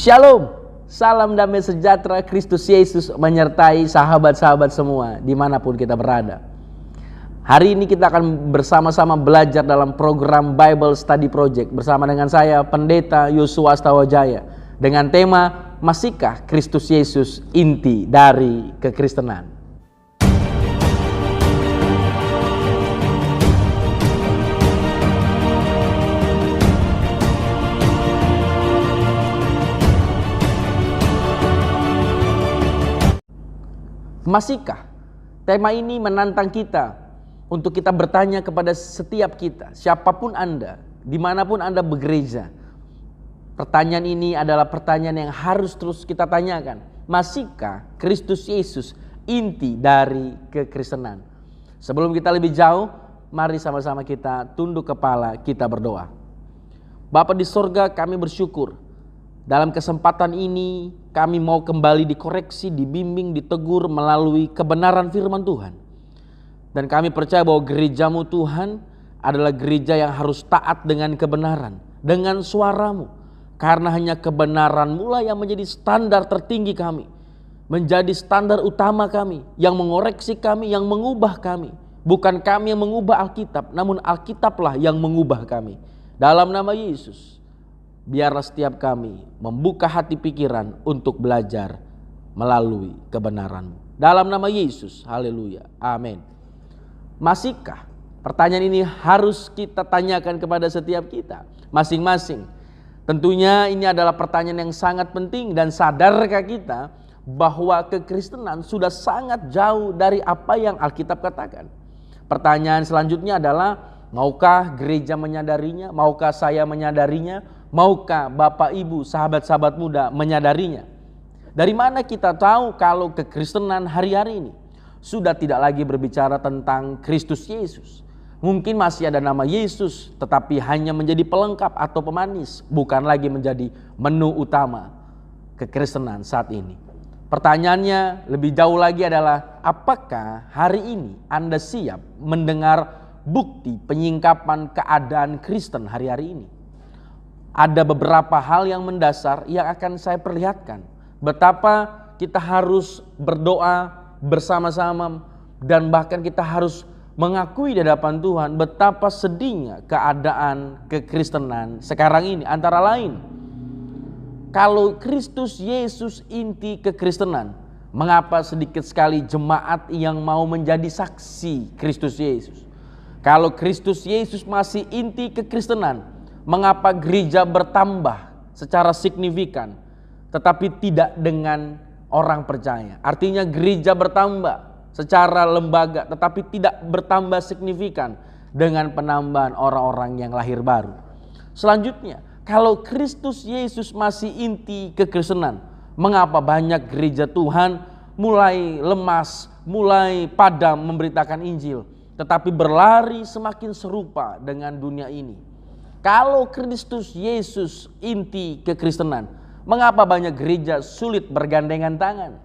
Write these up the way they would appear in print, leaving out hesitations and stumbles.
Shalom, salam damai sejahtera Kristus Yesus menyertai sahabat-sahabat semua dimanapun kita berada. Hari ini kita akan bersama-sama belajar dalam program Bible Study Project bersama dengan saya Pendeta Yosua Astawajaya dengan tema Masihkah Kristus Yesus inti dari kekristenan? Masihkah? Tema ini menantang kita untuk kita bertanya kepada setiap kita, siapapun Anda, dimanapun Anda bergereja. Pertanyaan ini adalah pertanyaan yang harus terus kita tanyakan. Masihkah Kristus Yesus inti dari kekristenan? Sebelum kita lebih jauh, mari sama-sama kita tunduk kepala, kita berdoa. Bapa di sorga, kami bersyukur. Dalam kesempatan ini kami mau kembali dikoreksi, dibimbing, ditegur melalui kebenaran firman Tuhan. Dan kami percaya bahwa gerejamu Tuhan adalah gereja yang harus taat dengan kebenaran, dengan suaramu. Karena hanya kebenaranmu lah yang menjadi standar tertinggi kami. Menjadi standar utama kami, yang mengoreksi kami, yang mengubah kami. Bukan kami yang mengubah Alkitab, namun Alkitablah yang mengubah kami. Dalam nama Yesus, biarlah setiap kami membuka hati pikiran untuk belajar melalui kebenaran-Mu. Dalam nama Yesus, haleluya, amin. Masihkah? Pertanyaan ini harus kita tanyakan kepada setiap kita, masing-masing. Tentunya ini adalah pertanyaan yang sangat penting, dan sadarkah kita bahwa kekristenan sudah sangat jauh dari apa yang Alkitab katakan? Pertanyaan selanjutnya adalah, maukah gereja menyadarinya? Maukah saya menyadarinya? Maukah Bapak Ibu, sahabat-sahabat muda menyadarinya? Dari mana kita tahu kalau kekristenan hari-hari ini sudah tidak lagi berbicara tentang Kristus Yesus? Mungkin masih ada nama Yesus, tetapi hanya menjadi pelengkap atau pemanis, bukan lagi menjadi menu utama kekristenan saat ini. Pertanyaannya lebih jauh lagi adalah, apakah hari ini Anda siap mendengar bukti penyingkapan keadaan Kristen hari-hari ini? Ada beberapa hal yang mendasar yang akan saya perlihatkan. Betapa kita harus berdoa bersama-sama, dan bahkan kita harus mengakui di hadapan Tuhan betapa sedihnya keadaan kekristenan sekarang ini. Antara lain, kalau Kristus Yesus inti kekristenan, mengapa sedikit sekali jemaat yang mau menjadi saksi Kristus Yesus? Kalau Kristus Yesus masih inti kekristenan, mengapa gereja bertambah secara signifikan tetapi tidak dengan orang percaya? Artinya gereja bertambah secara lembaga tetapi tidak bertambah signifikan dengan penambahan orang-orang yang lahir baru. Selanjutnya, kalau Kristus Yesus masih inti kekristenan, mengapa banyak gereja Tuhan mulai lemas, mulai padam memberitakan Injil, tetapi berlari semakin serupa dengan dunia ini? Kalau Kristus Yesus inti kekristenan, mengapa banyak gereja sulit bergandengan tangan,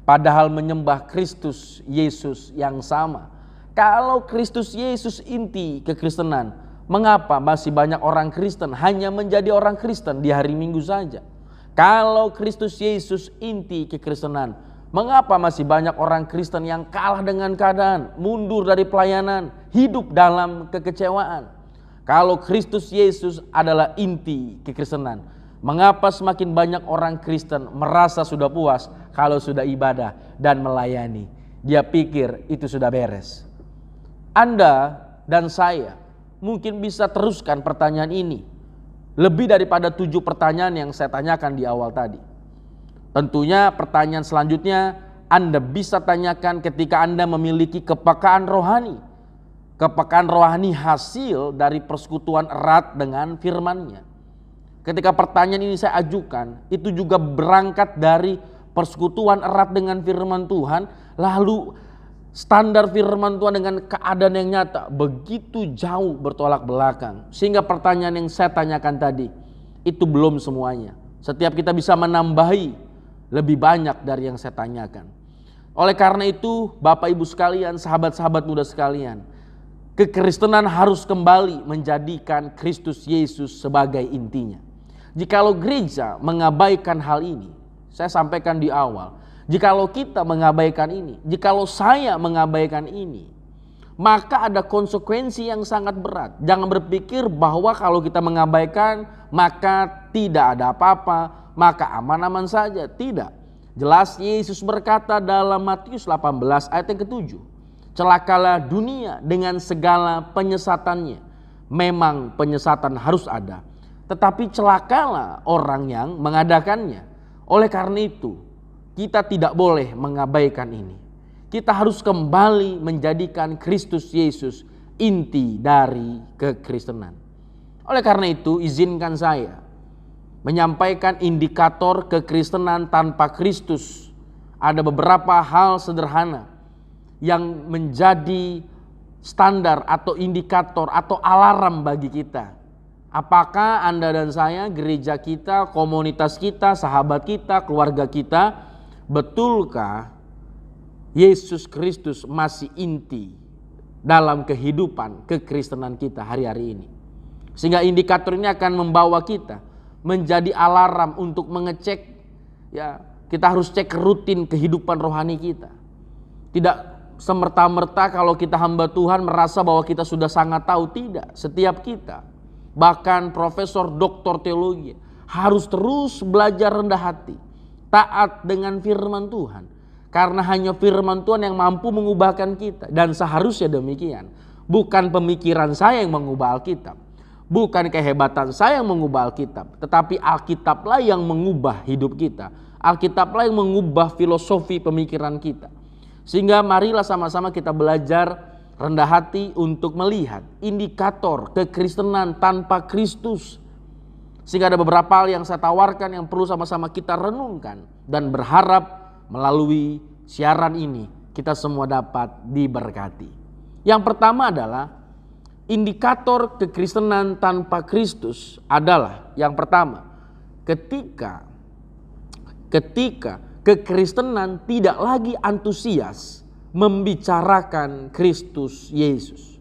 padahal menyembah Kristus Yesus yang sama? Kalau Kristus Yesus inti kekristenan, mengapa masih banyak orang Kristen hanya menjadi orang Kristen di hari Minggu saja? Kalau Kristus Yesus inti kekristenan, mengapa masih banyak orang Kristen yang kalah dengan keadaan, mundur dari pelayanan, hidup dalam kekecewaan? Kalau Kristus Yesus adalah inti kekristenan, mengapa semakin banyak orang Kristen merasa sudah puas kalau sudah ibadah dan melayani? Dia pikir itu sudah beres. Anda dan saya mungkin bisa teruskan pertanyaan ini. Lebih daripada 7 pertanyaan yang saya tanyakan di awal tadi. Tentunya pertanyaan selanjutnya Anda bisa tanyakan ketika Anda memiliki kepekaan rohani. Kepekaan rohani hasil dari persekutuan erat dengan firman-Nya. Ketika pertanyaan ini saya ajukan, itu juga berangkat dari persekutuan erat dengan firman Tuhan, lalu standar firman Tuhan dengan keadaan yang nyata begitu jauh bertolak belakang. Sehingga pertanyaan yang saya tanyakan tadi, itu belum semuanya. Setiap kita bisa menambahi lebih banyak dari yang saya tanyakan. Oleh karena itu, Bapak Ibu sekalian, sahabat-sahabat muda sekalian, kekristenan harus kembali menjadikan Kristus Yesus sebagai intinya. Jikalau gereja mengabaikan hal ini, saya sampaikan di awal, jikalau kita mengabaikan ini, jikalau saya mengabaikan ini, maka ada konsekuensi yang sangat berat. Jangan berpikir bahwa kalau kita mengabaikan maka tidak ada apa-apa, maka aman-aman saja. Tidak. Jelas Yesus berkata dalam Matius 18 ayat yang ke-7, celakalah dunia dengan segala penyesatannya. Memang penyesatan harus ada, tetapi celakalah orang yang mengadakannya. Oleh karena itu, kita tidak boleh mengabaikan ini. Kita harus kembali menjadikan Kristus Yesus inti dari kekristenan. Oleh karena itu, izinkan saya menyampaikan indikator kekristenan tanpa Kristus. Ada beberapa hal sederhana yang menjadi standar atau indikator atau alarm bagi kita. Apakah Anda dan saya, gereja kita, komunitas kita, sahabat kita, keluarga kita, betulkah Yesus Kristus masih inti dalam kehidupan kekristenan kita hari-hari ini? Sehingga indikator ini akan membawa kita menjadi alarm untuk mengecek, ya, kita harus cek rutin kehidupan rohani kita. Tidak semerta-merta kalau kita hamba Tuhan merasa bahwa kita sudah sangat tahu. Tidak, setiap kita, bahkan profesor doktor teologi, harus terus belajar rendah hati, taat dengan firman Tuhan. Karena hanya firman Tuhan yang mampu mengubahkan kita. Dan seharusnya demikian. Bukan pemikiran saya yang mengubah Alkitab, bukan kehebatan saya yang mengubah Alkitab, tetapi Alkitablah yang mengubah hidup kita. Alkitablah yang mengubah filosofi pemikiran kita. Sehingga marilah sama-sama kita belajar rendah hati untuk melihat indikator kekristenan tanpa Kristus. Sehingga ada beberapa hal yang saya tawarkan yang perlu sama-sama kita renungkan, dan berharap melalui siaran ini kita semua dapat diberkati. Yang pertama adalah indikator kekristenan tanpa Kristus adalah, yang pertama, ketika kekristenan tidak lagi antusias membicarakan Kristus Yesus.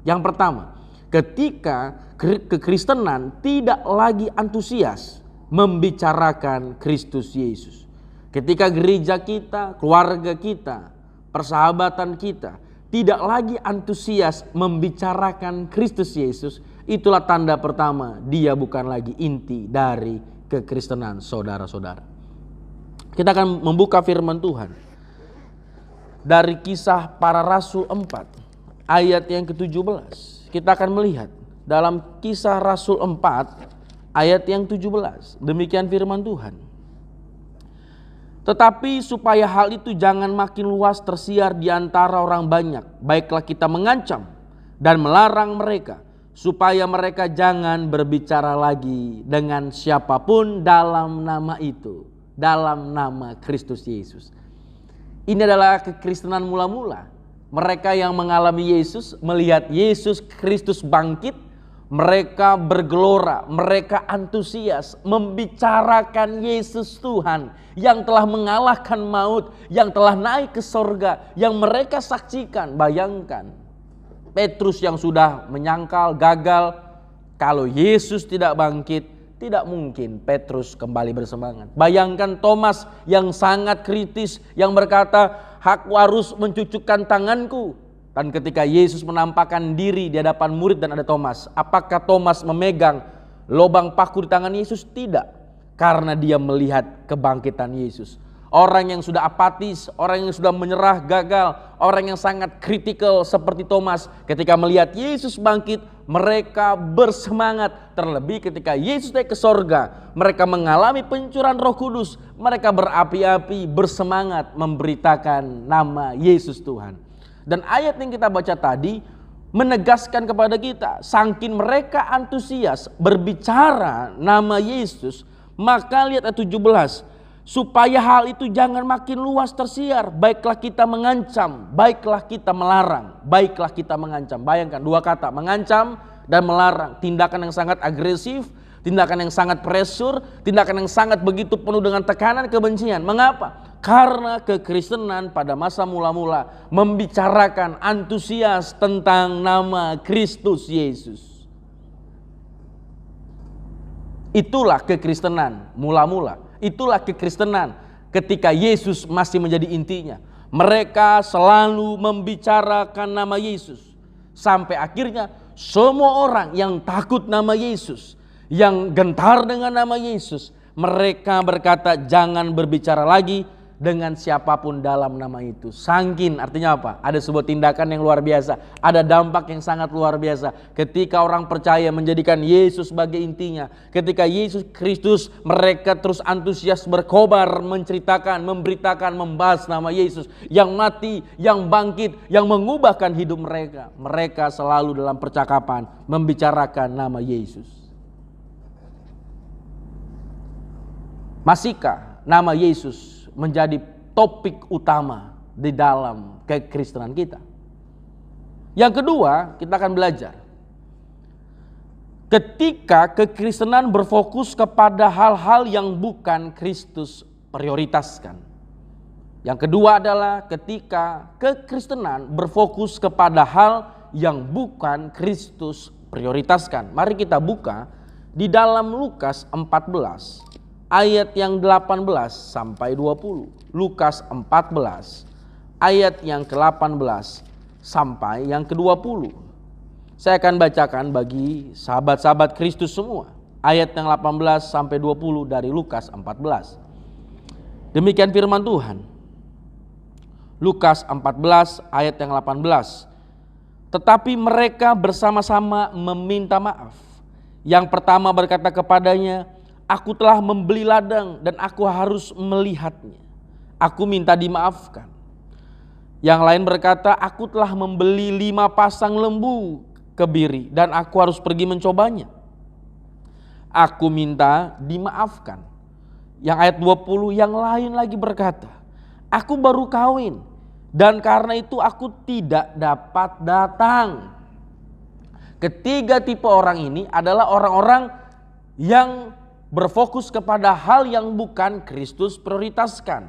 Yang pertama, ketika kekristenan tidak lagi antusias membicarakan Kristus Yesus. Ketika gereja kita, keluarga kita, persahabatan kita tidak lagi antusias membicarakan Kristus Yesus, itulah tanda pertama dia bukan lagi inti dari kekristenan, saudara-saudara. Kita akan membuka firman Tuhan dari Kisah Para Rasul 4 ayat yang ke-17. Kita akan melihat dalam Kisah Rasul 4 ayat yang 17. Demikian firman Tuhan. Tetapi supaya hal itu jangan makin luas tersiar di antara orang banyak, baiklah kita mengancam dan melarang mereka, supaya mereka jangan berbicara lagi dengan siapapun dalam nama itu, dalam nama Kristus Yesus. Ini adalah kekristenan mula-mula. Mereka yang mengalami Yesus, melihat Yesus Kristus bangkit, mereka bergelora, mereka antusias membicarakan Yesus Tuhan yang telah mengalahkan maut, yang telah naik ke sorga, yang mereka saksikan. Bayangkan, Petrus yang sudah menyangkal gagal, kalau Yesus tidak bangkit, tidak mungkin Petrus kembali bersemangat. Bayangkan Thomas yang sangat kritis, yang berkata, aku harus mencucukkan tanganku. Dan ketika Yesus menampakkan diri di hadapan murid dan ada Thomas, apakah Thomas memegang lubang paku di tangan Yesus? Tidak, karena dia melihat kebangkitan Yesus. Orang yang sudah apatis, orang yang sudah menyerah, gagal, orang yang sangat kritikal seperti Thomas, ketika melihat Yesus bangkit, mereka bersemangat. Terlebih ketika Yesus naik ke sorga, mereka mengalami pencurahan Roh Kudus, mereka berapi-api, bersemangat memberitakan nama Yesus Tuhan. Dan ayat yang kita baca tadi menegaskan kepada kita, saking mereka antusias berbicara nama Yesus, maka lihat ayat 17, supaya hal itu jangan makin luas tersiar, baiklah kita mengancam, baiklah kita melarang, baiklah kita mengancam. Bayangkan dua kata, mengancam dan melarang, tindakan yang sangat agresif, tindakan yang sangat pressure, tindakan yang sangat begitu penuh dengan tekanan, kebencian. Mengapa? Karena kekristenan pada masa mula-mula membicarakan antusias tentang nama Kristus Yesus. Itulah kekristenan mula-mula. Itulah kekristenan ketika Yesus masih menjadi intinya. Mereka selalu membicarakan nama Yesus. Sampai akhirnya semua orang yang takut nama Yesus, yang gentar dengan nama Yesus, mereka berkata jangan berbicara lagi dengan siapapun dalam nama itu. Sangkin artinya apa? Ada sebuah tindakan yang luar biasa. Ada dampak yang sangat luar biasa. Ketika orang percaya menjadikan Yesus sebagai intinya. Ketika Yesus Kristus, mereka terus antusias berkobar, menceritakan, memberitakan, membahas nama Yesus. Yang mati, yang bangkit, yang mengubahkan hidup mereka. Mereka selalu dalam percakapan membicarakan nama Yesus. Masihkah nama Yesus menjadi topik utama di dalam kekristenan kita? Yang kedua, kita akan belajar. Ketika kekristenan berfokus kepada hal-hal yang bukan Kristus prioritaskan. Yang kedua adalah ketika kekristenan berfokus kepada hal yang bukan Kristus prioritaskan. Mari kita buka di dalam Lukas 14. Ayat yang 18 sampai 20. Lukas 14 ayat yang ke-18 sampai yang ke-20. Saya akan bacakan bagi sahabat-sahabat Kristus semua. Ayat yang 18 sampai 20 dari Lukas 14. Demikian firman Tuhan. Lukas 14 ayat yang 18. Tetapi mereka bersama-sama meminta maaf. Yang pertama berkata kepadanya, aku telah membeli ladang dan aku harus melihatnya. Aku minta dimaafkan. Yang lain berkata, aku telah membeli 5 pasang lembu kebiri dan aku harus pergi mencobanya. Aku minta dimaafkan. Yang ayat 20 yang lain lagi berkata, aku baru kawin dan karena itu aku tidak dapat datang. Ketiga tipe orang ini adalah orang-orang yang berfokus kepada hal yang bukan Kristus prioritaskan.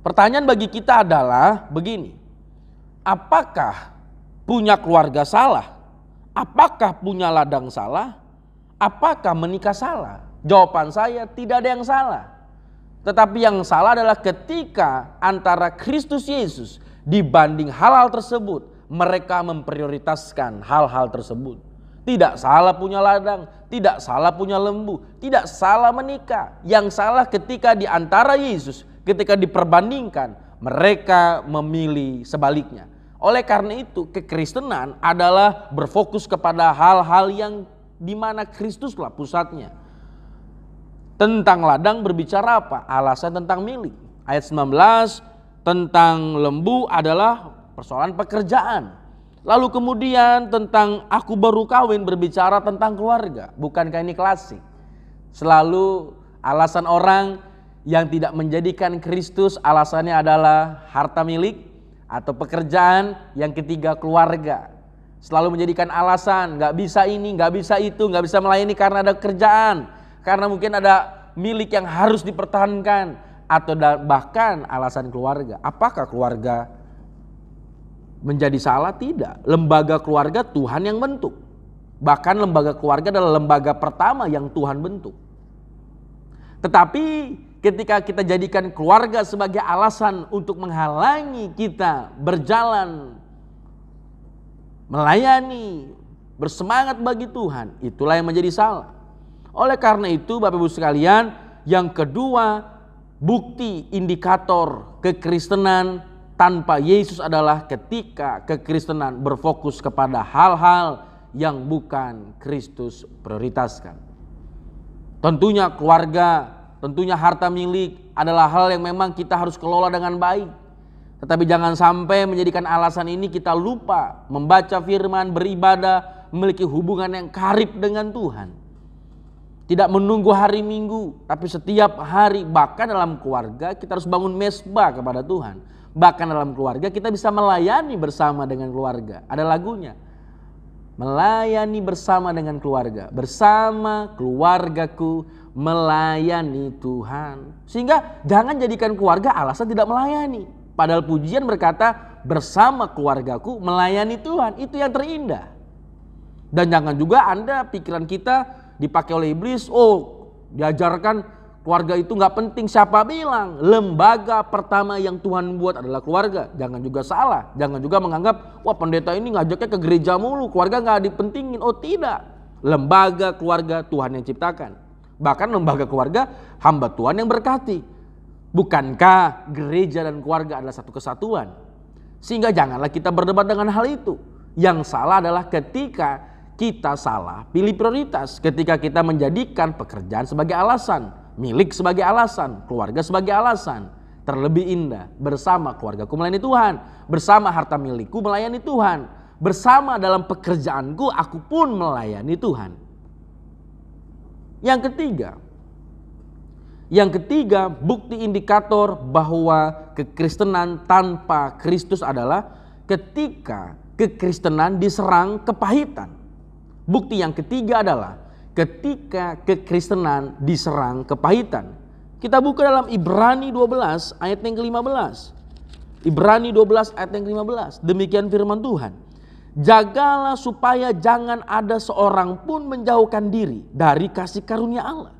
Pertanyaan bagi kita adalah begini. Apakah punya keluarga salah? Apakah punya ladang salah? Apakah menikah salah? Jawaban saya tidak ada yang salah. Tetapi yang salah adalah ketika antara Kristus Yesus dibanding hal-hal tersebut, mereka memprioritaskan hal-hal tersebut. Tidak salah punya ladang, tidak salah punya lembu, tidak salah menikah. Yang salah ketika di antara Yesus, ketika diperbandingkan, mereka memilih sebaliknya. Oleh karena itu, kekristenan adalah berfokus kepada hal-hal yang di mana Kristuslah pusatnya. Tentang ladang berbicara apa? Alasan tentang milik. Ayat 19 tentang lembu adalah persoalan pekerjaan. Lalu kemudian tentang aku baru kawin berbicara tentang keluarga. Bukankah ini klasik? Selalu alasan orang yang tidak menjadikan Kristus alasannya adalah harta milik atau pekerjaan. Yang ketiga keluarga. Selalu menjadikan alasan gak bisa ini, gak bisa itu, gak bisa melayani karena ada kerjaan. Karena mungkin ada milik yang harus dipertahankan. Atau bahkan alasan keluarga. Apakah keluarga menjadi salah? Tidak. Lembaga keluarga Tuhan yang bentuk. Bahkan lembaga keluarga adalah lembaga pertama yang Tuhan bentuk. Tetapi ketika kita jadikan keluarga sebagai alasan untuk menghalangi kita berjalan, melayani, bersemangat bagi Tuhan, itulah yang menjadi salah. Oleh karena itu Bapak Ibu sekalian, yang kedua bukti indikator kekristenan tanpa Yesus adalah ketika kekristenan berfokus kepada hal-hal yang bukan Kristus prioritaskan. Tentunya keluarga, tentunya harta milik adalah hal yang memang kita harus kelola dengan baik. Tetapi jangan sampai menjadikan alasan ini kita lupa membaca firman, beribadah, memiliki hubungan yang karib dengan Tuhan. Tidak menunggu hari Minggu, tapi setiap hari, bahkan dalam keluarga kita harus bangun mesbah kepada Tuhan. Bahkan dalam keluarga kita bisa melayani bersama dengan keluarga. Ada lagunya. Melayani bersama dengan keluarga. Bersama keluargaku melayani Tuhan. Sehingga jangan jadikan keluarga alasan tidak melayani. Padahal pujian berkata bersama keluargaku melayani Tuhan. Itu yang terindah. Dan jangan juga Anda pikiran kita dipakai oleh iblis. Oh, diajarkan keluarga itu nggak penting. Siapa bilang? Lembaga pertama yang Tuhan buat adalah keluarga. Jangan juga salah. Jangan juga menganggap, wah pendeta ini ngajaknya ke gereja mulu, keluarga nggak dipentingin. Oh tidak. Lembaga keluarga Tuhan yang ciptakan. Bahkan lembaga keluarga hamba Tuhan yang berkati. Bukankah gereja dan keluarga adalah satu kesatuan? Sehingga janganlah kita berdebat dengan hal itu. Yang salah adalah ketika kita salah pilih prioritas. Ketika kita menjadikan pekerjaan sebagai alasan, milik sebagai alasan, keluarga sebagai alasan. Terlebih indah bersama keluargaku melayani Tuhan, bersama harta milikku melayani Tuhan, bersama dalam pekerjaanku aku pun melayani Tuhan. Yang ketiga, bukti indikator bahwa kekristenan tanpa Kristus adalah ketika kekristenan diserang kepahitan. Bukti yang ketiga adalah ketika kekristenan diserang kepahitan. Kita buka dalam Ibrani 12 ayat yang ke-15. Ibrani 12 ayat yang ke-15. Demikian firman Tuhan. Jagalah supaya jangan ada seorang pun menjauhkan diri dari kasih karunia Allah.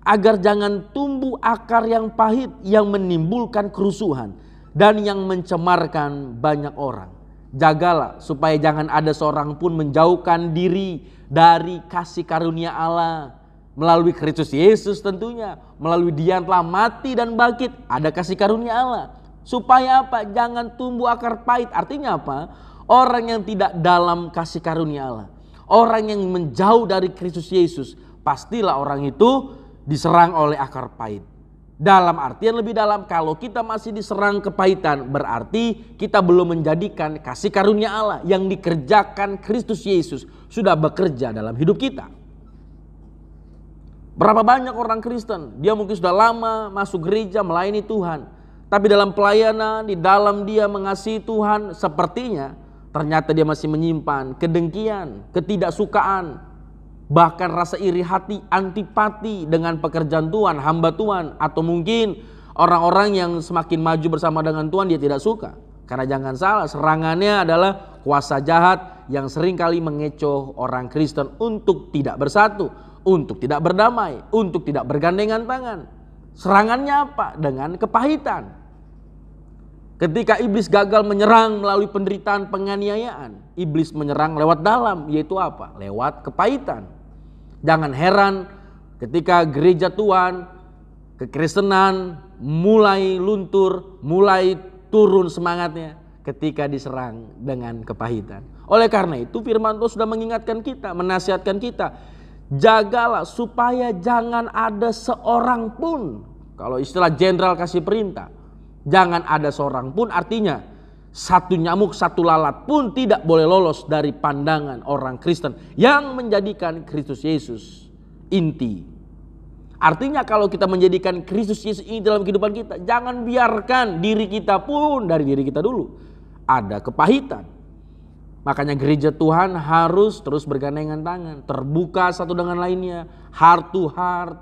Agar jangan tumbuh akar yang pahit yang menimbulkan kerusuhan dan yang mencemarkan banyak orang. Jagalah supaya jangan ada seorang pun menjauhkan diri dari kasih karunia Allah. Melalui Kristus Yesus tentunya. Melalui Dia yang telah mati dan bangkit. Ada kasih karunia Allah. Supaya apa? Jangan tumbuh akar pahit. Artinya apa? Orang yang tidak dalam kasih karunia Allah. Orang yang menjauh dari Kristus Yesus. Pastilah orang itu diserang oleh akar pahit. Dalam artian lebih dalam, kalau kita masih diserang kepahitan, berarti kita belum menjadikan kasih karunia Allah yang dikerjakan Kristus Yesus sudah bekerja dalam hidup kita. Berapa banyak orang Kristen, dia mungkin sudah lama masuk gereja melayani Tuhan, tapi dalam pelayanan, di dalam dia mengasihi Tuhan, sepertinya ternyata dia masih menyimpan kedengkian, ketidaksukaan, bahkan rasa iri hati, antipati dengan pekerjaan Tuhan, hamba Tuhan. Atau mungkin orang-orang yang semakin maju bersama dengan Tuhan dia tidak suka. Karena jangan salah, serangannya adalah kuasa jahat yang seringkali mengecoh orang Kristen untuk tidak bersatu, untuk tidak berdamai, untuk tidak bergandengan tangan. Serangannya apa? Dengan kepahitan. Ketika iblis gagal menyerang melalui penderitaan penganiayaan, iblis menyerang lewat dalam, yaitu apa? Lewat kepahitan. Jangan heran ketika gereja Tuhan, kekristenan mulai luntur, mulai turun semangatnya ketika diserang dengan kepahitan. Oleh karena itu firman Tuhan sudah mengingatkan kita, menasihatkan kita, jagalah supaya jangan ada seorang pun, kalau istilah jenderal kasih perintah, jangan ada seorang pun, artinya satu nyamuk, satu lalat pun tidak boleh lolos dari pandangan orang Kristen yang menjadikan Kristus Yesus inti. Artinya kalau kita menjadikan Kristus Yesus ini dalam kehidupan kita, jangan biarkan diri kita pun, dari diri kita dulu, ada kepahitan. Makanya gereja Tuhan harus terus bergandengan tangan, terbuka satu dengan lainnya, heart to heart.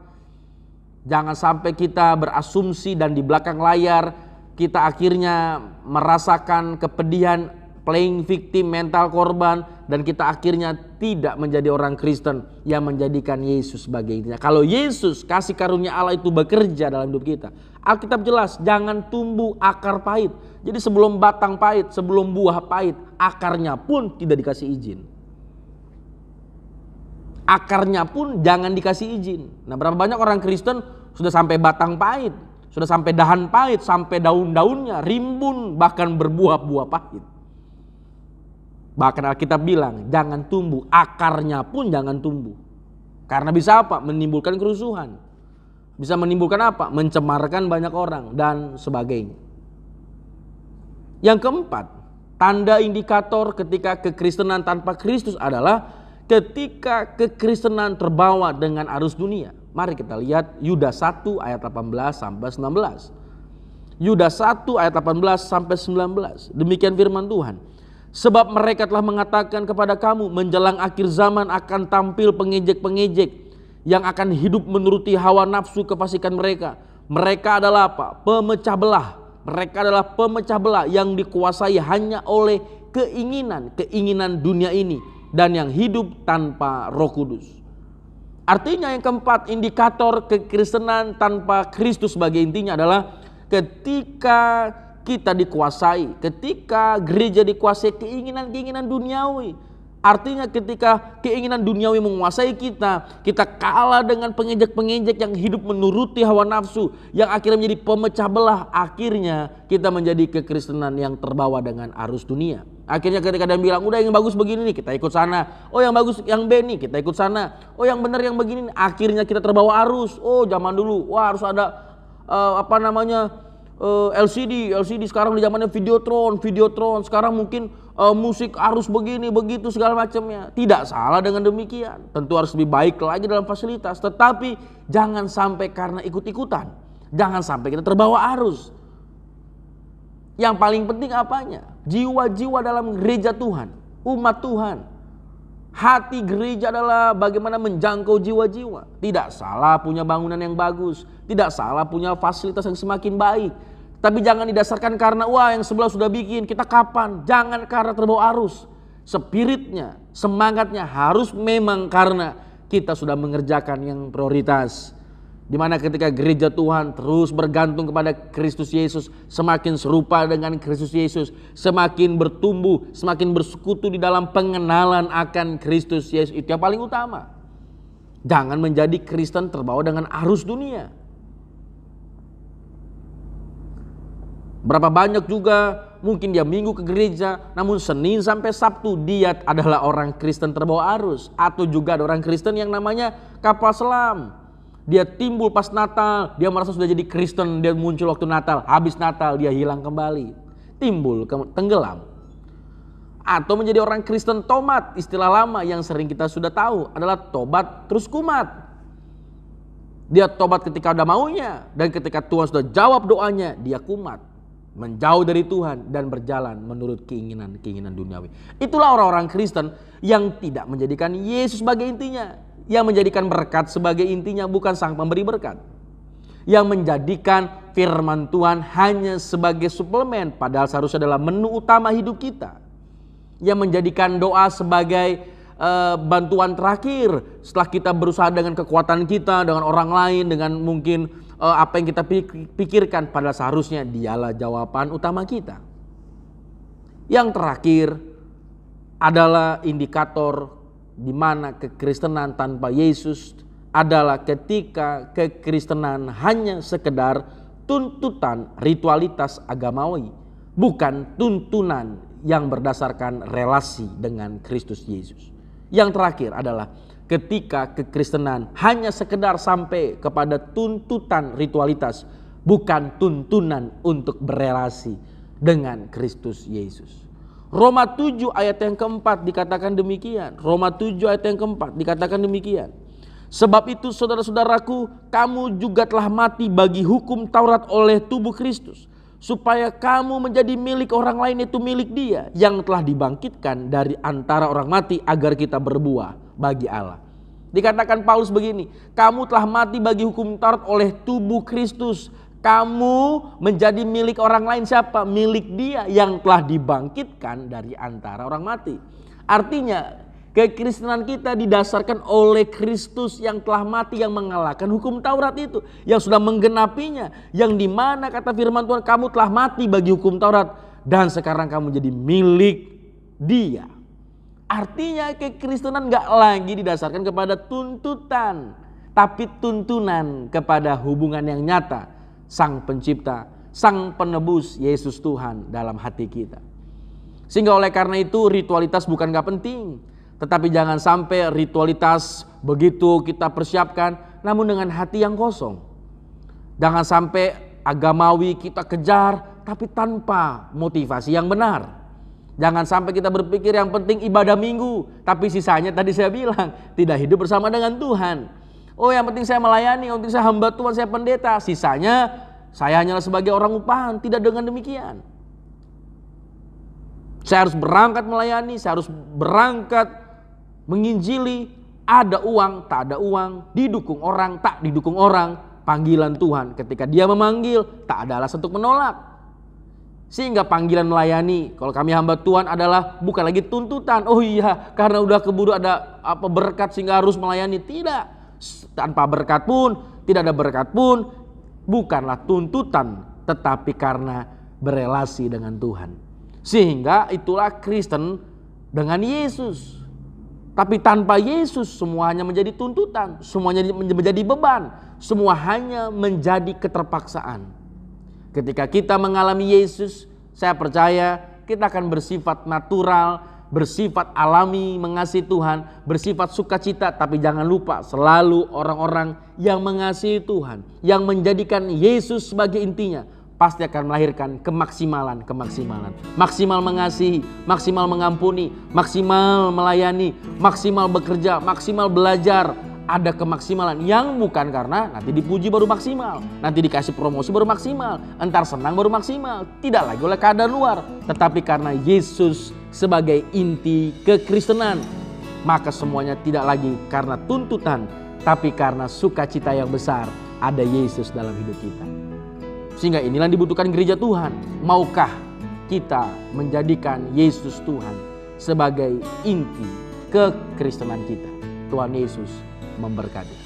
Jangan sampai kita berasumsi dan di belakang layar kita akhirnya merasakan kepedihan, playing victim, mental korban, dan kita akhirnya tidak menjadi orang Kristen yang menjadikan Yesus sebagai intinya. Kalau Yesus, kasih karunia Allah itu bekerja dalam hidup kita, Alkitab jelas, jangan tumbuh akar pahit. Jadi sebelum batang pahit, sebelum buah pahit, akarnya pun tidak dikasih izin. Akarnya pun jangan dikasih izin. Nah, berapa banyak orang Kristen sudah sampai batang pahit, sudah sampai dahan pahit, sampai daun-daunnya rimbun, bahkan berbuah-buah pahit. Bahkan Alkitab bilang, jangan tumbuh, akarnya pun jangan tumbuh. Karena bisa apa? Menimbulkan kerusuhan. Bisa menimbulkan apa? Mencemarkan banyak orang dan sebagainya. Yang keempat, tanda indikator ketika kekristenan tanpa Kristus adalah ketika kekristenan terbawa dengan arus dunia. Mari kita lihat Yudas 1 ayat 18 sampai 19. Yudas 1 ayat 18 sampai 19. Demikian firman Tuhan. Sebab mereka telah mengatakan kepada kamu, menjelang akhir zaman akan tampil pengejek-pengejek yang akan hidup menuruti hawa nafsu kefasikan mereka. Mereka adalah apa? Pemecah belah. Mereka adalah pemecah belah yang dikuasai hanya oleh keinginan dunia ini dan yang hidup tanpa Roh Kudus. Artinya yang keempat, indikator kekristenan tanpa Kristus sebagai intinya adalah ketika kita dikuasai, ketika gereja dikuasai keinginan-keinginan duniawi. Artinya ketika keinginan duniawi menguasai kita, kita kalah dengan pengejek-pengejek yang hidup menuruti hawa nafsu, yang akhirnya menjadi pemecah belah. Akhirnya kita menjadi kekristenan yang terbawa dengan arus dunia. Akhirnya ketika dia bilang, udah yang bagus begini nih, kita ikut sana. Oh yang bagus yang B nih, kita ikut sana. Oh yang benar yang begini nih. Akhirnya kita terbawa arus. Oh zaman dulu, wah harus ada LCD sekarang di zamannya Videotron. Sekarang mungkin musik harus begini begitu segala macamnya. Tidak salah dengan demikian. Tentu harus lebih baik lagi dalam fasilitas. Tetapi jangan sampai karena ikut-ikutan. Jangan sampai kita terbawa arus. Yang paling penting apanya? Jiwa-jiwa dalam gereja Tuhan, umat Tuhan. Hati gereja adalah bagaimana menjangkau jiwa-jiwa. Tidak salah punya bangunan yang bagus, tidak salah punya fasilitas yang semakin baik. Tapi jangan didasarkan karena wah yang sebelah sudah bikin, kita kapan? Jangan karena terbawa arus. Spiritnya, semangatnya harus memang karena kita sudah mengerjakan yang prioritas. Dimana ketika gereja Tuhan terus bergantung kepada Kristus Yesus, semakin serupa dengan Kristus Yesus, semakin bertumbuh, semakin bersekutu di dalam pengenalan akan Kristus Yesus. Itu yang paling utama. Jangan menjadi Kristen terbawa dengan arus dunia. Berapa banyak juga mungkin dia minggu ke gereja, namun Senin sampai Sabtu dia adalah orang Kristen terbawa arus. Atau juga ada orang Kristen yang namanya kapal selam. Dia timbul pas Natal, dia merasa sudah jadi Kristen, dia muncul waktu Natal, habis Natal dia hilang kembali, timbul, tenggelam. Atau menjadi orang Kristen tomat, istilah lama yang sering kita sudah tahu adalah tobat terus kumat. Dia tobat ketika ada maunya, dan ketika Tuhan sudah jawab doanya, dia kumat, menjauh dari Tuhan dan berjalan menurut keinginan duniawi. Itulah orang-orang Kristen yang tidak menjadikan Yesus sebagai intinya. Yang menjadikan berkat sebagai intinya, bukan sang pemberi berkat. Yang menjadikan firman Tuhan hanya sebagai suplemen, padahal seharusnya adalah menu utama hidup kita. Yang menjadikan doa sebagai bantuan terakhir setelah kita berusaha dengan kekuatan kita, dengan orang lain, dengan mungkin apa yang kita pikirkan, padahal seharusnya dialah jawaban utama kita. Yang terakhir adalah indikator di mana kekristenan tanpa Yesus adalah ketika kekristenan hanya sekedar tuntutan ritualitas agamawi, bukan tuntunan yang berdasarkan relasi dengan Kristus Yesus. Yang terakhir adalah ketika kekristenan hanya sekedar sampai kepada tuntutan ritualitas, bukan tuntunan untuk berelasi dengan Kristus Yesus. Roma 7 ayat yang keempat dikatakan demikian. Roma 7 ayat yang keempat dikatakan demikian. Sebab itu saudara-saudaraku, kamu juga telah mati bagi hukum Taurat oleh tubuh Kristus, supaya kamu menjadi milik orang lain, itu milik Dia yang telah dibangkitkan dari antara orang mati, agar kita berbuah bagi Allah. Dikatakan Paulus begini, kamu telah mati bagi hukum Taurat oleh tubuh Kristus. Kamu menjadi milik orang lain, siapa? Milik Dia yang telah dibangkitkan dari antara orang mati. Artinya kekristenan kita didasarkan oleh Kristus yang telah mati, yang mengalahkan hukum Taurat itu, yang sudah menggenapinya, yang dimana kata firman Tuhan, kamu telah mati bagi hukum Taurat dan sekarang kamu jadi milik Dia. Artinya kekristenan gak lagi didasarkan kepada tuntutan, tapi tuntunan kepada hubungan yang nyata, Sang Pencipta, Sang Penebus Yesus Tuhan dalam hati kita. Sehingga oleh karena itu ritualitas bukan gak penting, tetapi jangan sampai ritualitas begitu kita persiapkan namun dengan hati yang kosong. Jangan sampai agamawi kita kejar tapi tanpa motivasi yang benar. Jangan sampai kita berpikir yang penting ibadah minggu, tapi sisanya tadi saya bilang tidak hidup bersama dengan Tuhan. Oh yang penting saya melayani, yang penting saya hamba Tuhan, saya pendeta, sisanya saya hanyalah sebagai orang upahan. Tidak dengan demikian. Saya harus berangkat melayani, saya harus berangkat menginjili, ada uang, tak ada uang, didukung orang, tak didukung orang. Panggilan Tuhan ketika Dia memanggil, tak ada alasan untuk menolak. Sehingga panggilan melayani, kalau kami hamba Tuhan adalah bukan lagi tuntutan. Oh iya, karena udah keburu ada berkat sehingga harus melayani. Tidak. Tanpa berkat pun, tidak ada berkat pun, bukanlah tuntutan, tetapi karena berelasi dengan Tuhan. Sehingga itulah Kristen dengan Yesus. Tapi tanpa Yesus semuanya menjadi tuntutan, semuanya menjadi beban, semua hanya menjadi keterpaksaan. Ketika kita mengalami Yesus, saya percaya kita akan bersifat natural, bersifat alami, mengasihi Tuhan, bersifat sukacita. Tapi jangan lupa selalu orang-orang yang mengasihi Tuhan, yang menjadikan Yesus sebagai intinya, pasti akan melahirkan kemaksimalan. Maksimal mengasihi, maksimal mengampuni, maksimal melayani, maksimal bekerja, maksimal belajar. Ada kemaksimalan yang bukan karena nanti dipuji baru maksimal, nanti dikasih promosi baru maksimal, entar senang baru maksimal. Tidak lagi oleh keadaan luar, tetapi karena Yesus sebagai inti kekristenan. Maka semuanya tidak lagi karena tuntutan, tapi karena sukacita yang besar ada Yesus dalam hidup kita. Sehingga inilah yang dibutuhkan gereja Tuhan. Maukah kita menjadikan Yesus Tuhan sebagai inti kekristenan kita? Tuhan Yesus memberkati.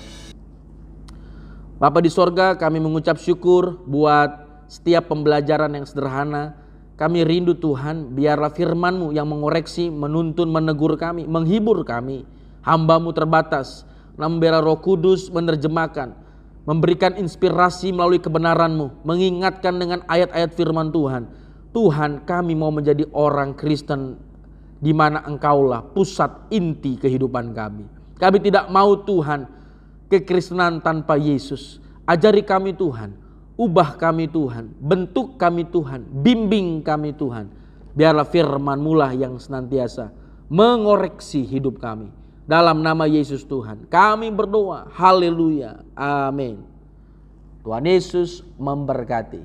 Bapa di sorga, kami mengucap syukur buat setiap pembelajaran yang sederhana. Kami rindu Tuhan, biarlah firman-Mu yang mengoreksi, menuntun, menegur kami, menghibur kami. Hamba-Mu terbatas, namun biarlah Roh Kudus menerjemahkan, memberikan inspirasi melalui kebenaran-Mu, mengingatkan dengan ayat-ayat firman Tuhan. Tuhan, kami mau menjadi orang Kristen di mana Engkaulah pusat inti kehidupan kami. Kami tidak mau Tuhan kekristenan tanpa Yesus. Ajari kami Tuhan, ubah kami Tuhan, bentuk kami Tuhan, bimbing kami Tuhan. Biarlah firman-Mu lah yang senantiasa mengoreksi hidup kami. Dalam nama Yesus Tuhan kami berdoa. Haleluya. Amin. Tuhan Yesus memberkati.